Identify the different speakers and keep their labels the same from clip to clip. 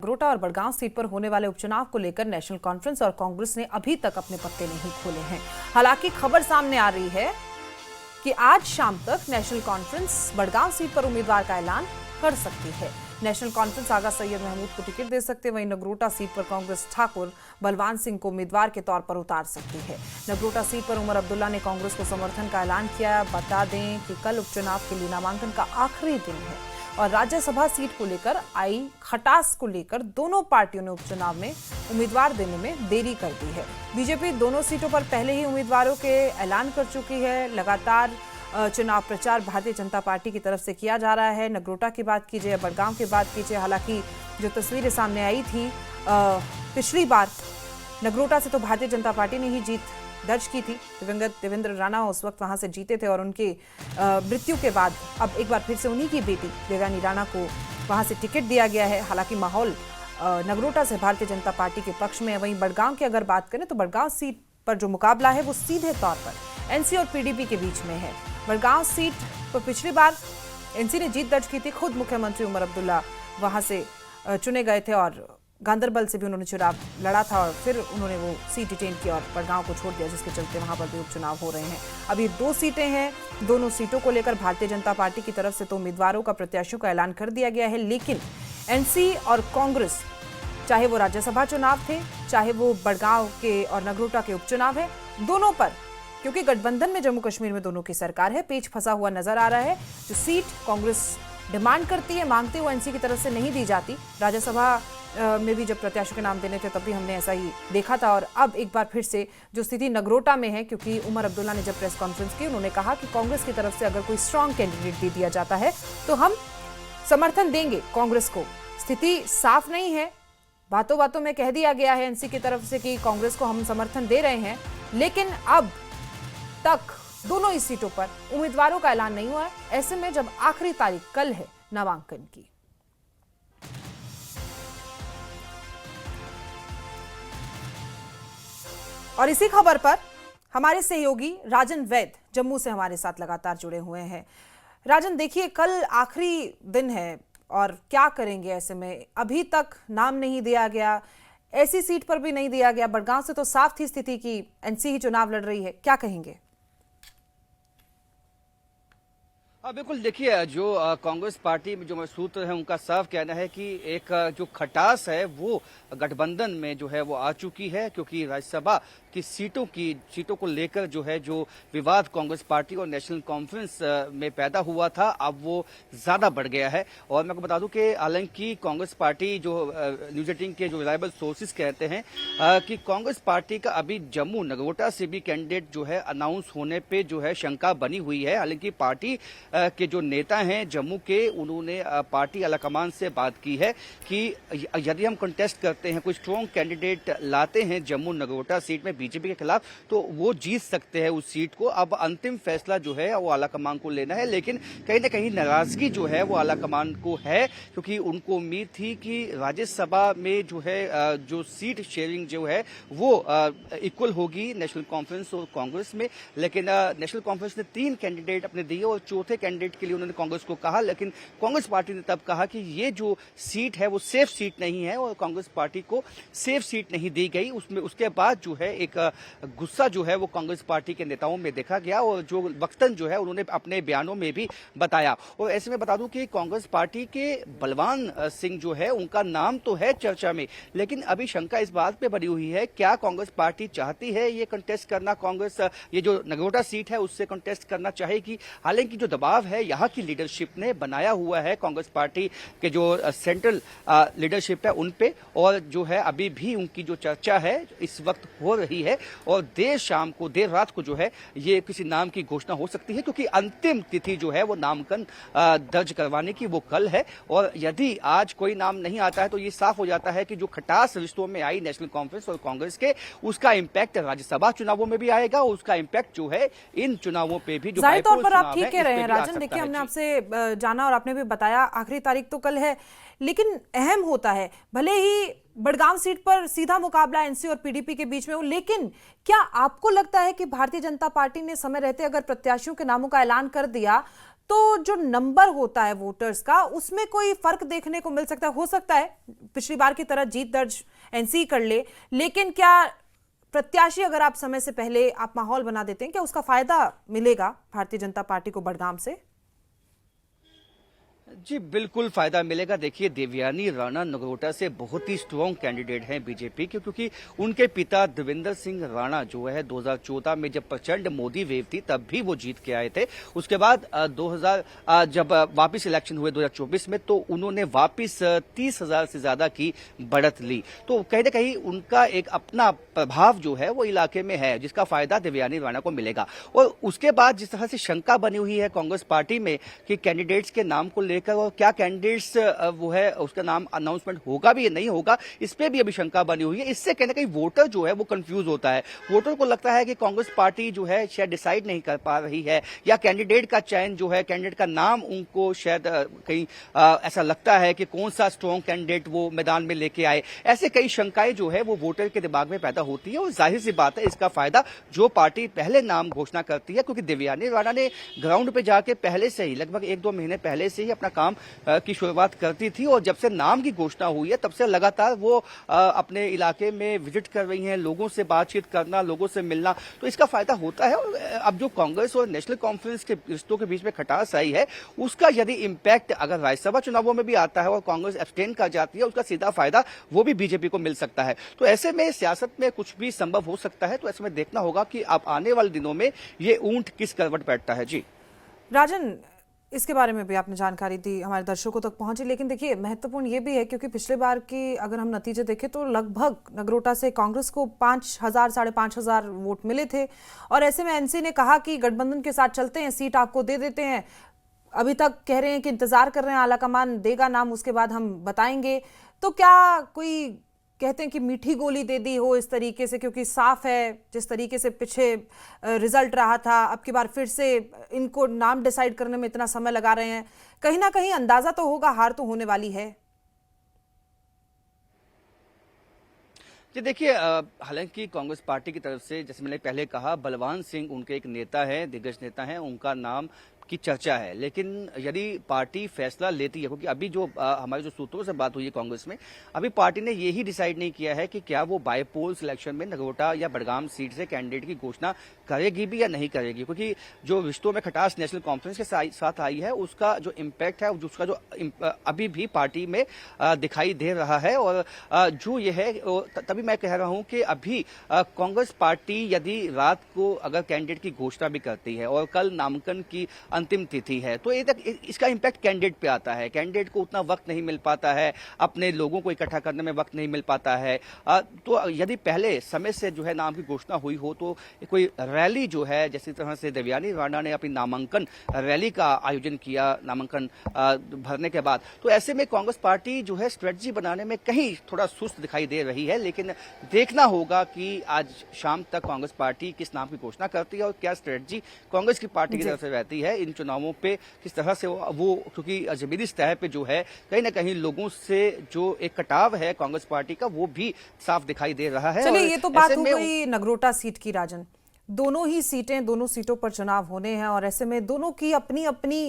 Speaker 1: नगरोटा और बड़गांव सीट पर होने वाले उपचुनाव को लेकर नेशनल कॉन्फ्रेंस और कांग्रेस ने अभी तक अपने पत्ते नहीं खोले हैं। हालांकि खबर सामने आ रही है कि आज शाम तक नेशनल कॉन्फ्रेंस बड़गांव सीट पर उम्मीदवार का ऐलान कर सकती है। नेशनल कॉन्फ्रेंस आगा सैयद महमूद को टिकट दे सकते हैं, वहीं नगरोटा सीट पर कांग्रेस ठाकुर बलवान सिंह को उम्मीदवार के तौर पर उतार सकती है। नगरोटा सीट पर उमर अब्दुल्ला ने कांग्रेस को समर्थन का ऐलान किया। बता दें कि कल उपचुनाव के लिए नामांकन का आखिरी दिन है और राज्यसभा सीट को लेकर आई खटास को लेकर दोनों पार्टियों ने उपचुनाव में उम्मीदवार देने में देरी कर दी है। बीजेपी दोनों सीटों पर पहले ही उम्मीदवारों के ऐलान कर चुकी है। लगातार चुनाव प्रचार भारतीय जनता पार्टी की तरफ से किया जा रहा है। नगरोटा की बात कीजिए, बड़गांव की बात कीजिए, हालांकि जो तस्वीरें सामने आई थी पिछली बार नगरोटा से तो भारतीय जनता पार्टी ने ही जीत दर्ज की थी। दिवंगत देवेंद्र राणा उस वक्त वहां से जीते थे और उनके मृत्यु के बाद अब एक बार फिर से उन्हीं की बेटी देवयानी राणा को वहां से टिकट दिया गया है। हालांकि माहौल नगरोटा से भारतीय जनता पार्टी के पक्ष में है। वहीं बड़गांव की अगर बात करें तो बड़गांव सीट पर जो मुकाबला है वो सीधे तौर पर एनसी और पीडीपी के बीच में है। बड़गांव सीट पर पिछली बार एनसी ने जीत दर्ज की थी। खुद मुख्यमंत्री उमर अब्दुल्ला वहां से चुने गए थे और गांधरबल से भी उन्होंने चुनाव लड़ा था और फिर उन्होंने वो सीट रिटेन की और बड़गांव को छोड़ दिया, जिसके चलते वहां पर भी उपचुनाव हो रहे हैं। अभी 2 सीटें हैं। दोनों सीटों को लेकर भारतीय जनता पार्टी की तरफ से तो उम्मीदवारों का प्रत्याशियों का ऐलान कर दिया गया है, लेकिन एनसी और कांग्रेस, चाहे वो राज्यसभा चुनाव थे, चाहे वो बड़गांव के और नगरोटा के उपचुनाव है, दोनों पर क्योंकि गठबंधन में जम्मू कश्मीर में दोनों की सरकार है, पेच फंसा हुआ नजर आ रहा है। जो सीट कांग्रेस डिमांड करती है, मांगती वो एनसी की तरफ से नहीं दी जाती। राज्यसभा में भी जब प्रत्याशियों के नाम देने थे तब भी हमने ऐसा ही देखा था और अब एक बार फिर से जो स्थिति नगरोटा में है, क्योंकि उमर अब्दुल्ला ने जब प्रेस कॉन्फ्रेंस की उन्होंने कहा कि कांग्रेस की तरफ से अगर कोई स्ट्रांग कैंडिडेट दे दिया जाता है तो हम समर्थन देंगे कांग्रेस को। स्थिति साफ नहीं है, बातों बातों में कह दिया गया है एनसी की तरफ से कि कांग्रेस को हम समर्थन दे रहे हैं, लेकिन अब तक दोनों ही सीटों पर उम्मीदवारों का ऐलान नहीं हुआ है। ऐसे में जब आखिरी तारीख कल है नामांकन की। और इसी खबर पर हमारे सहयोगी राजन वैद जम्मू से हमारे साथ लगातार जुड़े हुए हैं। राजन, देखिए कल आखिरी दिन है और क्या करेंगे ऐसे में? अभी तक नाम नहीं दिया गया, ऐसी सीट पर भी नहीं दिया गया। बड़गांव से तो साफ थी स्थिति की एनसी ही चुनाव लड़ रही है, क्या कहेंगे?
Speaker 2: बिल्कुल, देखिए जो कांग्रेस पार्टी में जो सूत्र है उनका साफ कहना है कि एक जो खटास है वो गठबंधन में जो है वो आ चुकी है, क्योंकि राज्यसभा की सीटों को लेकर जो है जो विवाद कांग्रेस पार्टी और नेशनल कॉन्फ्रेंस में पैदा हुआ था अब वो ज्यादा बढ़ गया है। और मैं आपको बता दूं कि हालांकि कांग्रेस पार्टी जो न्यूज 18 के जो रिलायबल सोर्सेज कहते हैं कि कांग्रेस पार्टी का अभी जम्मू नगरोटा से भी कैंडिडेट जो है अनाउंस होने पे जो है शंका बनी हुई है। हालांकि पार्टी के जो नेता हैं जम्मू के, उन्होंने पार्टी आलाकमान से बात की है कि यदि हम कंटेस्ट करते हैं, कोई स्ट्रॉन्ग कैंडिडेट लाते हैं जम्मू नगरोटा सीट में बीजेपी के खिलाफ, तो वो जीत सकते हैं उस सीट को। अब अंतिम फैसला जो है वो आलाकमान को लेना है, लेकिन कहीं ना कहीं नाराजगी जो है वो आलाकमान को है, क्योंकि उनको उम्मीद थी कि राज्यसभा में जो है जो सीट शेयरिंग जो है वो इक्वल होगी नेशनल कॉन्फ्रेंस और कांग्रेस में। लेकिन नेशनल कॉन्फ्रेंस ने 3 कैंडिडेट अपने दिए और चौथे कैंडिडेट के लिए उन्होंने कांग्रेस को कहा, लेकिन कांग्रेस पार्टी ने तब कहा कि ये जो सीट है वो सेफ सीट नहीं है और कांग्रेस पार्टी को सेफ सीट नहीं दी गई। उसके बाद जो है एक गुस्सा जो है वो कांग्रेस पार्टी के नेताओं में देखा गया और जो वक्तन जो है उन्होंने अपने बयानों में भी बताया। और ऐसे में बता दूं कि कांग्रेस पार्टी के बलवान सिंह जो है उनका नाम तो है चर्चा में, लेकिन अभी शंका इस बात पे बनी हुई है क्या कांग्रेस पार्टी चाहती है ये कंटेस्ट करना, कांग्रेस ये जो नगरोटा सीट है उससे कंटेस्ट करना चाहेगी। हालांकि जो दबाव है यहाँ की लीडरशिप ने बनाया हुआ है कांग्रेस पार्टी के जो सेंट्रल लीडरशिप है उन पे, और जो है अभी भी उनकी जो चर्चा है इस वक्त हो रही है और देर रात को जो है ये किसी नाम की घोषणा हो सकती है, क्योंकि अंतिम तिथि जो है वो नामांकन दर्ज करवाने की वो कल है। और यदि आज कोई नाम नहीं आता है तो ये साफ हो जाता है कि जो खटास रिश्तों में आई नेशनल कॉन्फ्रेंस और कांग्रेस के, उसका इम्पैक्ट राज्यसभा चुनावों में भी आएगा और उसका इम्पैक्ट जो है इन चुनावों पे भी जो
Speaker 1: जाहिर तौर पर आप ठीक कह रहे हैं राजन। देखिए हमने आपसे जाना और आपने भी बताया आखिरी तारीख तो कल है, लेकिन अहम होता है भले ही बड़गांव सीट पर सीधा मुकाबला एनसी और पीडीपी के बीच में हो, लेकिन क्या आपको लगता है कि भारतीय जनता पार्टी ने समय रहते अगर प्रत्याशियों के नामों का ऐलान कर दिया तो जो नंबर होता है वोटर्स का, उसमें कोई फर्क देखने को मिल सकता है? हो सकता है पिछली बार की तरह जीत दर्ज एनसी कर ले, लेकिन क्या प्रत्याशी, अगर आप समय से पहले आप माहौल बना देते हैं, क्या उसका फायदा मिलेगा भारतीय जनता पार्टी को बड़गाम से?
Speaker 2: जी बिल्कुल फायदा मिलेगा। देखिए, देवयानी राणा नगरोटा से बहुत ही स्ट्रॉन्ग कैंडिडेट हैं बीजेपी के, क्योंकि उनके पिता देवेंद्र सिंह राणा जो है 2014 में जब प्रचंड मोदी वेव थी तब भी वो जीत के आए थे। उसके बाद 2000 जब वापस इलेक्शन हुए 2024 में, तो उन्होंने वापस 30,000 से ज्यादा की बढ़त ली। तो कहीं ना कहीं उनका एक अपना प्रभाव जो है वो इलाके में है, जिसका फायदा देवयानी राणा को मिलेगा। और उसके बाद जिस तरह से शंका बनी हुई है कांग्रेस पार्टी में कि कैंडिडेट्स के नाम को लेकर और क्या कैंडिडेट्स वो है उसका नाम अनाउंसमेंट होगा भी या नहीं होगा, इस पे भी अभी शंका बनी हुई है। इससे कहीं ना कहीं वोटर जो है वो कंफ्यूज होता है। वोटर को लगता है कि कांग्रेस पार्टी जो है शायद डिसाइड नहीं कर पा रही है, या कैंडिडेट का चयन जो है, कैंडिडेट का नाम उनको शायद कहीं ऐसा लगता है कि कौन सा स्ट्रॉन्ग कैंडिडेट वो मैदान में लेके आए। ऐसे कई शंकाएं जो है वो वोटर के दिमाग में पैदा होती है। और जाहिर सी बात है, इसका फायदा जो पार्टी पहले नाम घोषणा करती है, क्योंकि देवयानी राणा ने ग्राउंड पे जाके पहले से ही, लगभग 1-2 महीने पहले से ही अपना काम की शुरुआत करती थी। और जब से नाम की घोषणा हुई है तब से लगातार वो अपने इलाके में विजिट कर रही हैं, लोगों से बातचीत करना, लोगों से मिलना, तो इसका फायदा होता है। और अब जो कांग्रेस और नेशनल कॉन्फ्रेंस के रिश्तों के बीच में खटास आई है, उसका यदि इंपैक्ट अगर राज्यसभा चुनावों में भी आता है और कांग्रेस एब्सटेन कर जाती है, उसका सीधा फायदा वो भी बीजेपी को मिल सकता है। तो ऐसे में सियासत में कुछ भी संभव हो सकता है। तो ऐसे में देखना होगा कि अब आने वाले दिनों में ये ऊंट किस करवट बैठता है। जी
Speaker 1: राजन, इसके बारे में भी आपने जानकारी दी, हमारे दर्शकों तक पहुंची। लेकिन देखिए, महत्वपूर्ण ये भी है क्योंकि पिछले बार की अगर हम नतीजे देखें तो लगभग नगरोटा से कांग्रेस को 5,000 साढ़े 5,000 वोट मिले थे। और ऐसे में एनसी ने कहा कि गठबंधन के साथ चलते हैं, सीट आपको दे देते हैं। अभी तक कह रहे हैं कि इंतजार कर रहे हैं, आलाकमान देगा नाम, उसके बाद हम बताएंगे। तो क्या कोई कहते हैं कि मीठी गोली दे दी हो इस तरीके से, क्योंकि साफ है जिस तरीके से पीछे रिजल्ट रहा था, अब की बार फिर से इनको नाम डिसाइड करने में इतना समय लगा रहे हैं, कहीं ना कहीं अंदाजा तो होगा हार तो होने वाली है।
Speaker 2: जी देखिए, हालांकि कांग्रेस पार्टी की तरफ से, जैसे मैंने पहले कहा, बलवान सिंह उनके एक नेता हैं, दिग्गज नेता हैं, उनका नाम की चर्चा है। लेकिन यदि पार्टी फैसला लेती है, क्योंकि अभी जो हमारे जो सूत्रों से बात हुई है कांग्रेस में, अभी पार्टी ने यही डिसाइड नहीं किया है कि क्या वो बाय पोल सिलेक्शन में नगरोटा या बड़गाम सीट से कैंडिडेट की घोषणा करेगी भी या नहीं करेगी। क्योंकि जो रिश्तों में खटास नेशनल कॉन्फ्रेंस के साथ आई है, उसका जो इम्पैक्ट है, उसका जो अभी भी पार्टी में दिखाई दे रहा है। और जो ये है, तभी मैं कह रहा हूं कि अभी कांग्रेस पार्टी यदि रात को अगर कैंडिडेट की घोषणा भी करती है और कल नामांकन की अंतिम तिथि है, तो इसका इम्पैक्ट कैंडिडेट पे आता है। कैंडिडेट को उतना वक्त नहीं मिल पाता है, अपने लोगों को इकट्ठा करने में वक्त नहीं मिल पाता है। तो यदि पहले समय से जो है नाम की घोषणा हुई हो, तो कोई रैली जो है, जैसी तरह से देवयानी राणा ने अपनी नामांकन रैली का आयोजन किया नामांकन भरने के बाद, तो ऐसे में कांग्रेस पार्टी जो है स्ट्रेटजी बनाने में कहीं थोड़ा सुस्त दिखाई दे रही है। लेकिन देखना होगा कि आज शाम तक कांग्रेस पार्टी किस नाम की घोषणा करती है और क्या स्ट्रेटजी कांग्रेस की पार्टी की तरफ से रहती है इन चुनावों पे, किस तरह से वो क्योंकि जमीनी सतह पे जो है कहीं ना कहीं लोगों से जो एक कटाव है कांग्रेस पार्टी का, वो भी साफ दिखाई दे रहा है।
Speaker 1: चलिए, ये तो बात हो गई नगरोटा सीट की। राजन, दोनों ही सीटें, दोनों सीटों पर चुनाव होने हैं और ऐसे में दोनों की अपनी अपनी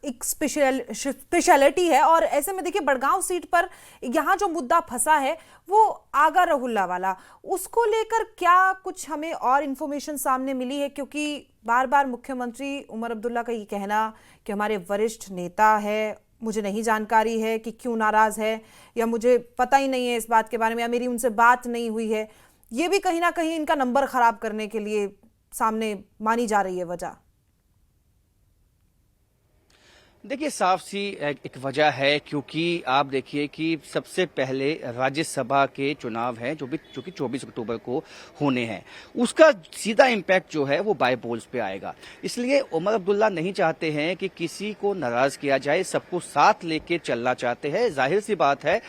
Speaker 1: एक स्पेशलिटी है। और ऐसे में देखिए, बड़गांव सीट पर यहाँ जो मुद्दा फंसा है वो आगा रहुल्ला वाला, उसको लेकर क्या कुछ हमें और इंफॉर्मेशन सामने मिली है? क्योंकि बार बार मुख्यमंत्री उमर अब्दुल्ला का ये कहना कि हमारे वरिष्ठ नेता है, मुझे नहीं जानकारी है कि क्यों नाराज है, या मुझे पता ही नहीं है इस बात के बारे में, या मेरी उनसे बात नहीं हुई है, ये भी कहीं ना कहीं इनका नंबर खराब करने के लिए सामने मानी जा रही है वजह।
Speaker 2: देखिए, साफ सी एक वजह है, क्योंकि आप देखिए कि सबसे पहले राज्यसभा के चुनाव हैं जो कि 24 अक्टूबर को होने हैं। उसका सीधा इम्पैक्ट जो है वो बाय पोल्स पे आएगा। इसलिए उमर अब्दुल्ला नहीं चाहते हैं कि किसी को नाराज किया जाए, सबको साथ लेके चलना चाहते हैं। जाहिर सी बात है,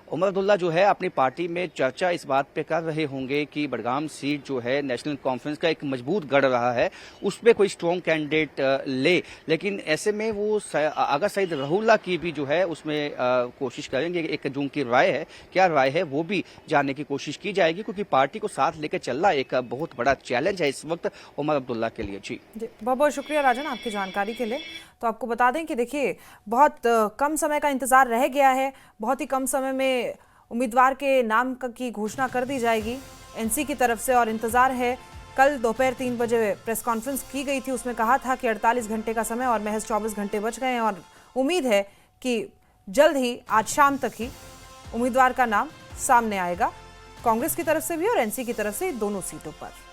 Speaker 2: उमर अब्दुल्ला जो है अपनी पार्टी में चर्चा इस बात पे कर रहे होंगे कि बडगाम सीट जो है नेशनल कॉन्फ्रेंस का एक मजबूत गढ़ रहा है, उस पर कोई स्ट्रॉन्ग कैंडिडेट ले। लेकिन ऐसे में वो आगा सईद रहुल्ला की भी जो है उसमें कोशिश करेंगे। एक जो उनकी राय है, क्या राय है, वो भी जानने की कोशिश की जाएगी, क्योंकि पार्टी को साथ लेकर चलना एक बहुत बड़ा चैलेंज है इस वक्त उमर अब्दुल्ला के लिए। जी
Speaker 1: बहुत बहुत शुक्रिया राजन आपकी जानकारी के लिए। तो आपको बता दें कि देखिए बहुत कम समय का इंतजार रह गया है, बहुत ही कम समय में उम्मीदवार के नाम की घोषणा कर दी जाएगी एनसी की तरफ से, और इंतजार है। कल दोपहर 3 बजे प्रेस कॉन्फ्रेंस की गई थी, उसमें कहा था कि 48 घंटे का समय और महज 24 घंटे बच गए हैं, और उम्मीद है कि जल्द ही आज शाम तक ही उम्मीदवार का नाम सामने आएगा, कांग्रेस की तरफ से भी और एनसी की तरफ से, दोनों सीटों पर।